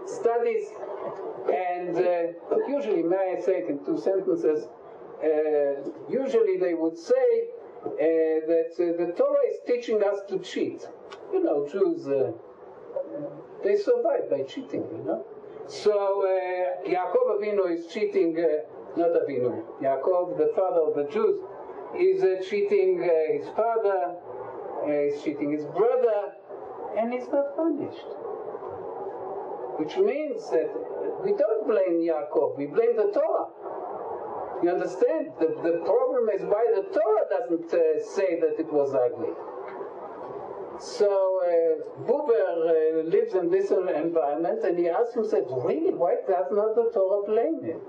studies, and usually, may I say it in 2 sentences, usually they would say that the Torah is teaching us to cheat. You know, Jews, they survive by cheating, you know. So Yaakov Avinu is cheating, not Avinu, Yaakov, the father of the Jews, is cheating his father, he's cheating his brother, and he's not punished. Which means that we don't blame Yaakov, we blame the Torah. You understand? The problem is why the Torah doesn't say that it was ugly. So Buber lives in this environment, and he asks himself, really, why does not the Torah blame him?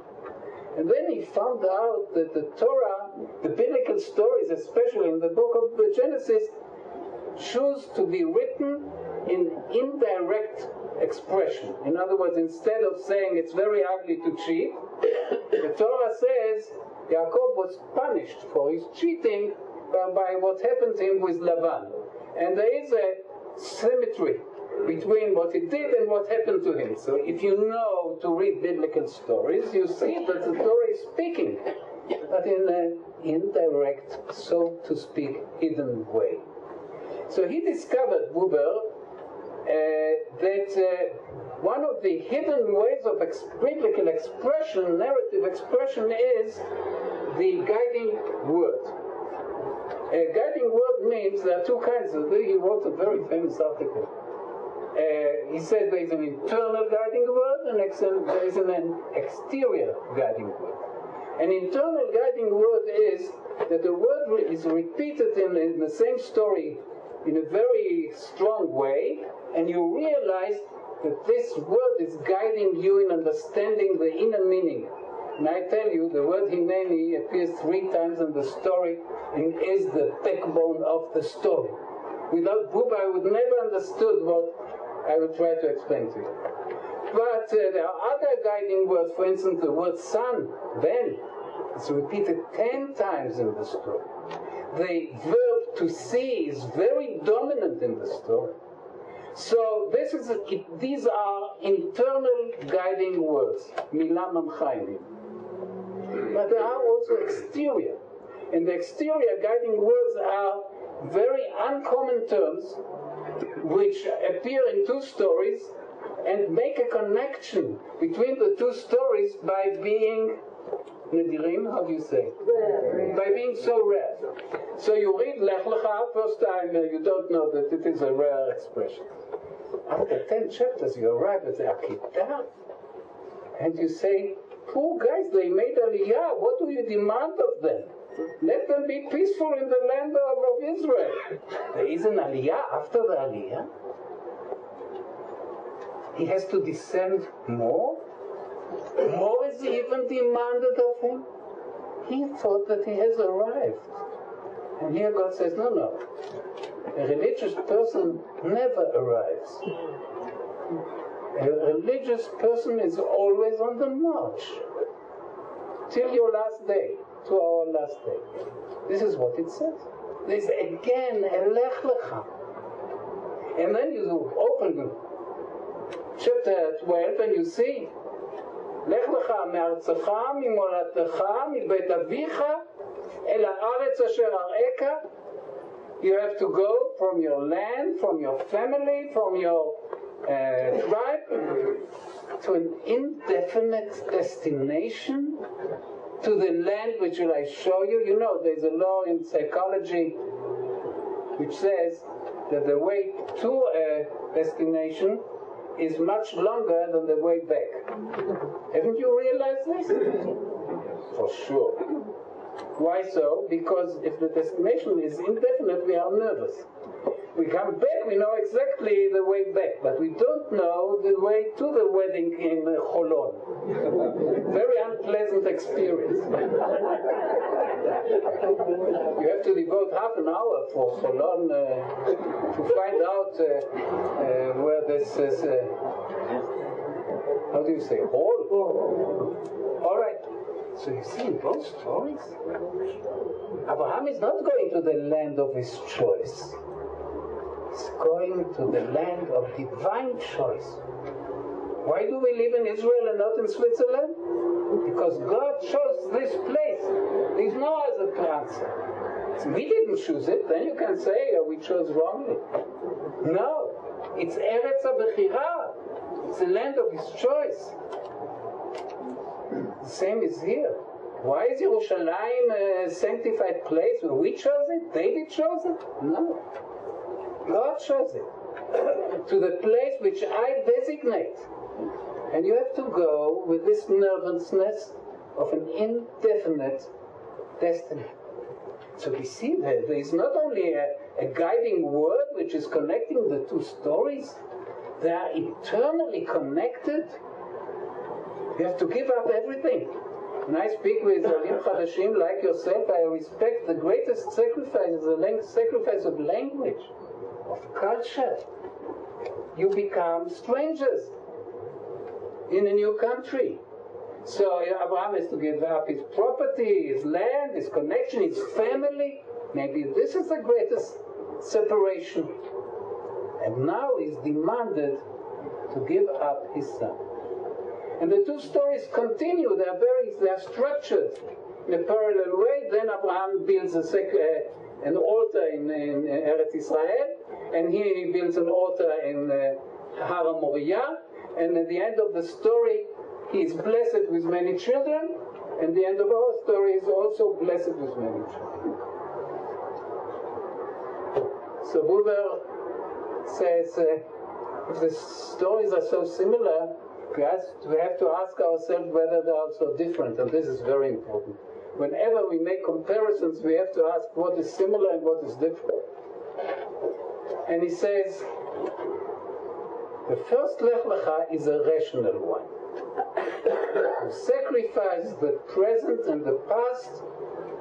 And then he found out that the Torah, the biblical stories, especially in the book of Genesis, choose to be written in indirect expression. In other words, instead of saying it's very ugly to cheat, the Torah says Yaakov was punished for his cheating by what happened to him with Lavan. And there is a symmetry between what he did and what happened to him. So if you know to read biblical stories, you see that the Torah is speaking, but in an indirect, so to speak, hidden way. So he discovered, Buber, that one of the hidden ways of biblical expression, narrative expression, is the guiding word. A guiding word means there are two kinds of it. He wrote a very famous article. He said there is an internal guiding word and there is an exterior guiding word. An internal guiding word is that the word is repeated in the same story in a very strong way, and you realize that this word is guiding you in understanding the inner meaning. And I tell you, the word Hineni appears 3 times in the story and is the backbone of the story. Without Buber, I would never understood what I will try to explain to you. But there are other guiding words. For instance, the word son, ben, is repeated 10 times in the story. The verb to see is very dominant in the story. So these are internal guiding words, milah mamchayim. But there are also exterior. And the exterior guiding words are very uncommon terms which appear in 2 stories and make a connection between the 2 stories by being nadirim, how do you say? Rare. By being so rare. So you read Lech Lecha, first time you don't know that it is a rare expression. After 10 chapters you arrive at the Akedah and you say, poor guys, they made Aliyah, what do you demand of them? Let them be peaceful in the land of Israel. There is an Aliyah after the Aliyah. He has to descend more. More is even demanded of him. He thought that he has arrived. And here God says, no. A religious person never arrives. A religious person is always on the march. Till your last day. To our last day. This is what it says. There's again a Lech Lecha. And then you open chapter 12 and you see Lech Lecha me'artzecha mimolatecha mibeit avicha el haaretz asher arecha. You have to go from your land, from your family, from your tribe to an indefinite destination, to the land which will I show you. You know, there's a law in psychology which says that the way to a destination is much longer than the way back. Haven't you realized this? For sure. Why so? Because if the destination is indefinite, we are nervous. We come back, we know exactly the way back, but we don't know the way to the wedding in Cholon. Very unpleasant experience. You have to devote half an hour for Cholon to find out where this is, how do you say, hall? All right. So you see in both stories, Abraham is not going to the land of his choice. He's going to the land of divine choice. Why do we live in Israel and not in Switzerland? Because God chose this place. There's no other answer. We didn't choose it. Then you can say, oh, we chose wrongly. No. It's Eretz HaBechira. It's the land of his choice. The same is here. Why is Yerushalayim a sanctified place? We chose it? David chose it? No. God chose it. To the place which I designate. And you have to go with this nervousness of an indefinite destiny. So we see that there is not only a guiding word which is connecting the two stories, they are eternally connected. You have to give up everything. When I speak with Olim Chadashim like yourself, I respect the greatest sacrifice is the sacrifice of language, of culture. You become strangers in a new country. So Abraham has to give up his property, his land, his connection, his family. Maybe this is the greatest separation. And now he's demanded to give up his son. And the two stories continue. They are structured in a parallel way. Then Abraham builds an altar in Eretz Israel, and here he builds an altar in Har Moriah. And at the end of the story, he is blessed with many children, and the end of our story is also blessed with many children. So Buber says, if the stories are so similar, we have to ask ourselves whether they are so different, and this is very important. Whenever we make comparisons, we have to ask what is similar and what is different. And he says, the first Lech Lecha is a rational one. You sacrifice the present and the past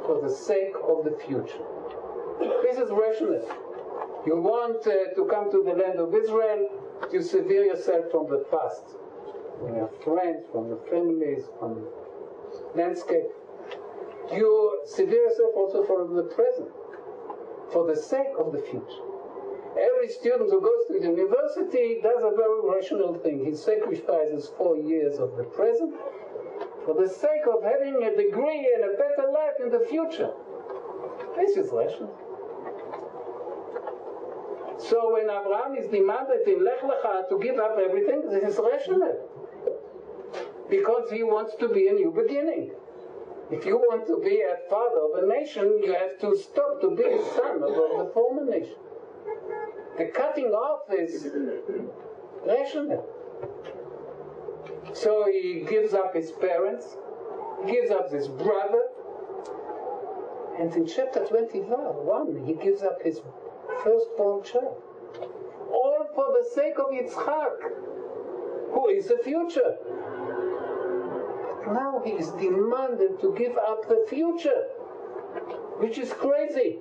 for the sake of the future. This is rational. You want to come to the land of Israel, you sever yourself from the past, from your friends, from your families, from the landscape. You sever yourself also from the present, for the sake of the future. Every student who goes to university does a very rational thing. He sacrifices 4 years of the present for the sake of having a degree and a better life in the future. This is rational. So when Abraham is demanded in Lech Lecha to give up everything, this is rational. Because he wants to be a new beginning. If you want to be a father of a nation, you have to stop to be a son of the former nation. The cutting off is rational. So he gives up his parents, he gives up his brother, and in chapter 21, he gives up his firstborn child. All for the sake of Yitzchak, who is the future. But now he is demanded to give up the future, which is crazy.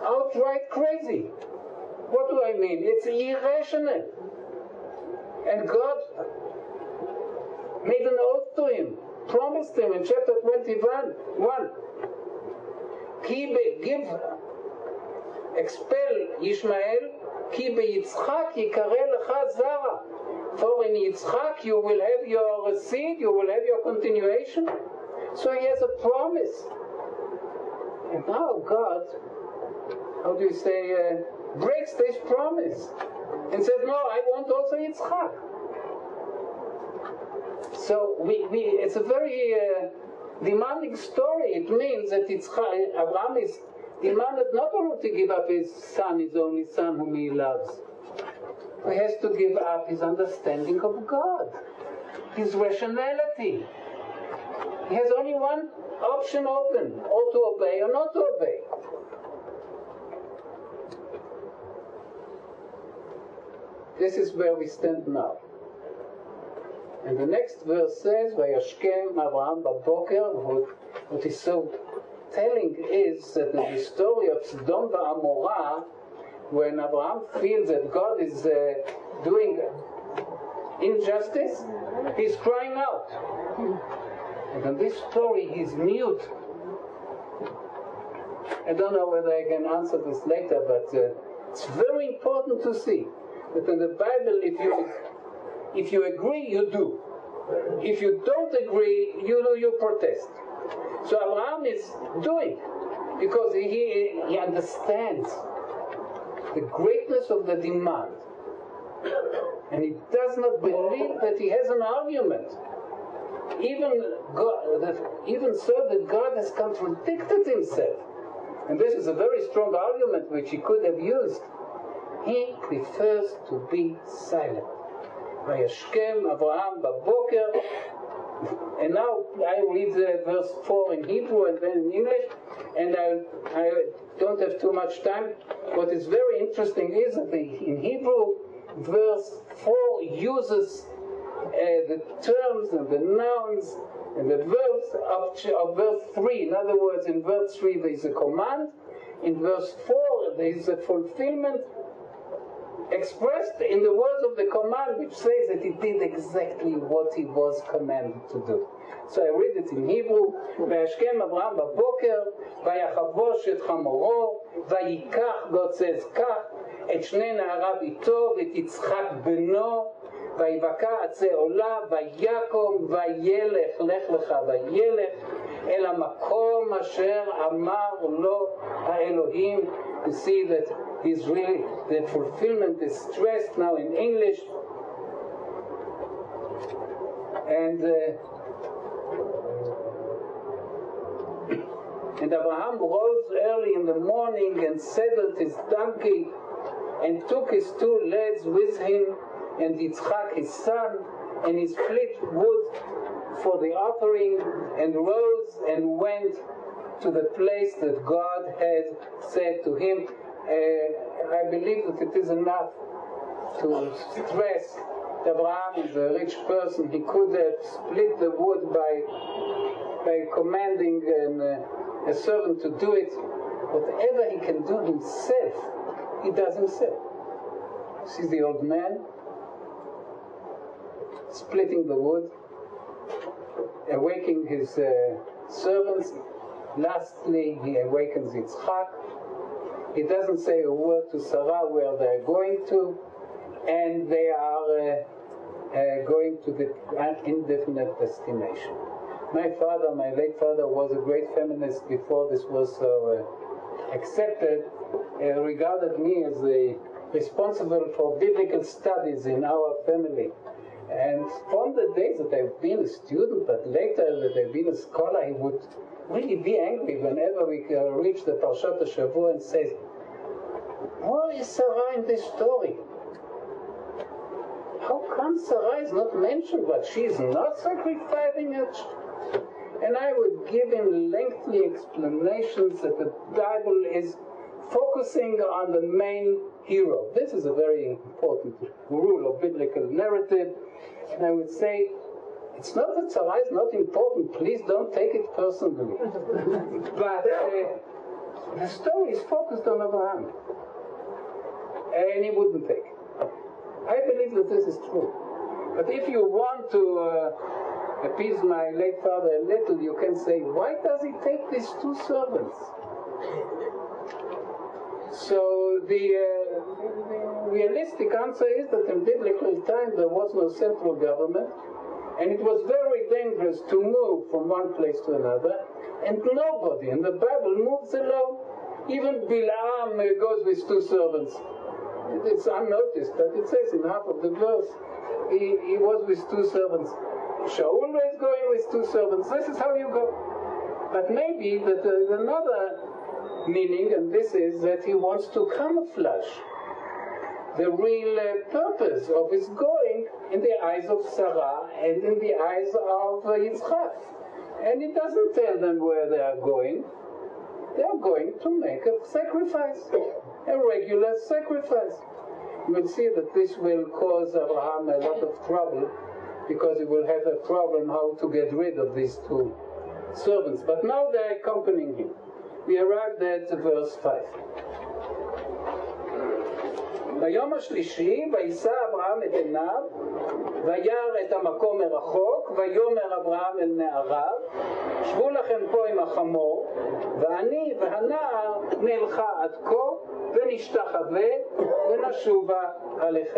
Outright crazy. What do I mean? It's irrational. And God made an oath to him, promised him in chapter 21, expel Ishmael, ki beYitzchak yikare lecha zara. For in Yitzchak you will have your seed, you will have your continuation. So he has a promise. And now God, how do you say, breaks this promise and says, no, I want also Yitzchak. So it's a very demanding story. It means that Abraham is demanded not only to give up his son, his only son whom he loves, he has to give up his understanding of God, his rationality. He has only one option open, or to obey or not to obey. This is where we stand now. And the next verse says, Vayashkem Avraham Baboker. What is so telling is that in the story of Sodom Amorah, when Abraham feels that God is doing injustice, he's crying out. And in this story, he's mute. I don't know whether I can answer this later, but it's very important to see. that in the Bible, if you agree, you do. If you don't agree, you protest. So Abraham is doing, because he understands the greatness of the demand. And he does not believe that he has an argument. Even so that God has contradicted himself. And this is a very strong argument which he could have used. He prefers to be silent. Vayashkem Avraham baboker. And now I read verse 4 in Hebrew and then in English, and I don't have too much time. What is very interesting is that in Hebrew, verse 4 uses the terms and the nouns and the verbs of verse 3. In other words, in verse 3 there is a command, in verse 4 there is a fulfillment expressed in the words of the command, which says that he did exactly what he was commanded to do. So I read it in Hebrew. Vayashkem Avraham baboker, vayachavosh et chamoro, vayikach, God says kach, et shnei na'arav ito, v'et Yitzchak beno, vayivaka atzei ola, vayakom, vayelech, lech lecha vayelech, el hamakom asher amar lo ha'elohim. You see that he's really, the fulfillment is stressed now in English. And Abraham rose early in the morning and saddled his donkey and took his two lads with him and Yitzchak his son and his split wood for the offering, and rose and went to the place that God had said to him. I believe that it is enough to stress that Abraham is a rich person. He could have split the wood by commanding a servant to do it. Whatever he can do himself, he does himself. See the old man splitting the wood, awakening his servants. Lastly, he awakens Yitzchak. He doesn't say a word to Sarah where they're going to, and they are going to the indefinite destination. My late father, was a great feminist before this was so accepted, regarded me as the responsible for biblical studies in our family. And from the days that I've been a student, but later that I've been a scholar, he would really be angry whenever we reach the Parshat HaShavua and says, where is Sarah in this story? How come Sarah is not mentioned, but she is not sacrificing it? And I would give him lengthy explanations that the Bible is focusing on the main hero. This is a very important rule of biblical narrative. And I would say, it's not that Sarah is not important, please don't take it personally. But the story is focused on Abraham. And he wouldn't take it. I believe that this is true. But if you want to appease my late father a little, you can say, why does he take these two servants? So the realistic answer is that in biblical times there was no central government, and it was very dangerous to move from one place to another, and nobody in the Bible moves alone. Even Bilam goes with two servants. It's unnoticed, but it says in half of the verse, he was with two servants. Shaul is going with two servants. This is how you go. But maybe that there is another meaning, and this is that he wants to camouflage the real purpose of his going in the eyes of Sarah and in the eyes of Yitzchak. And he doesn't tell them where they are going. They are going to make a sacrifice, a regular sacrifice. You will see that this will cause Abraham a lot of trouble, because he will have a problem how to get rid of these two servants. But now they are accompanying him. We arrived at verse 5. ביום השלישי, וישא אברהם את עיניו, וירא את המקום מרחוק, ויאמר אברהם אל נעריו, שבו לכם פה עם החמור, ואני והנער נלכה עד כה, ונשתחווה, ונשובה עליכם.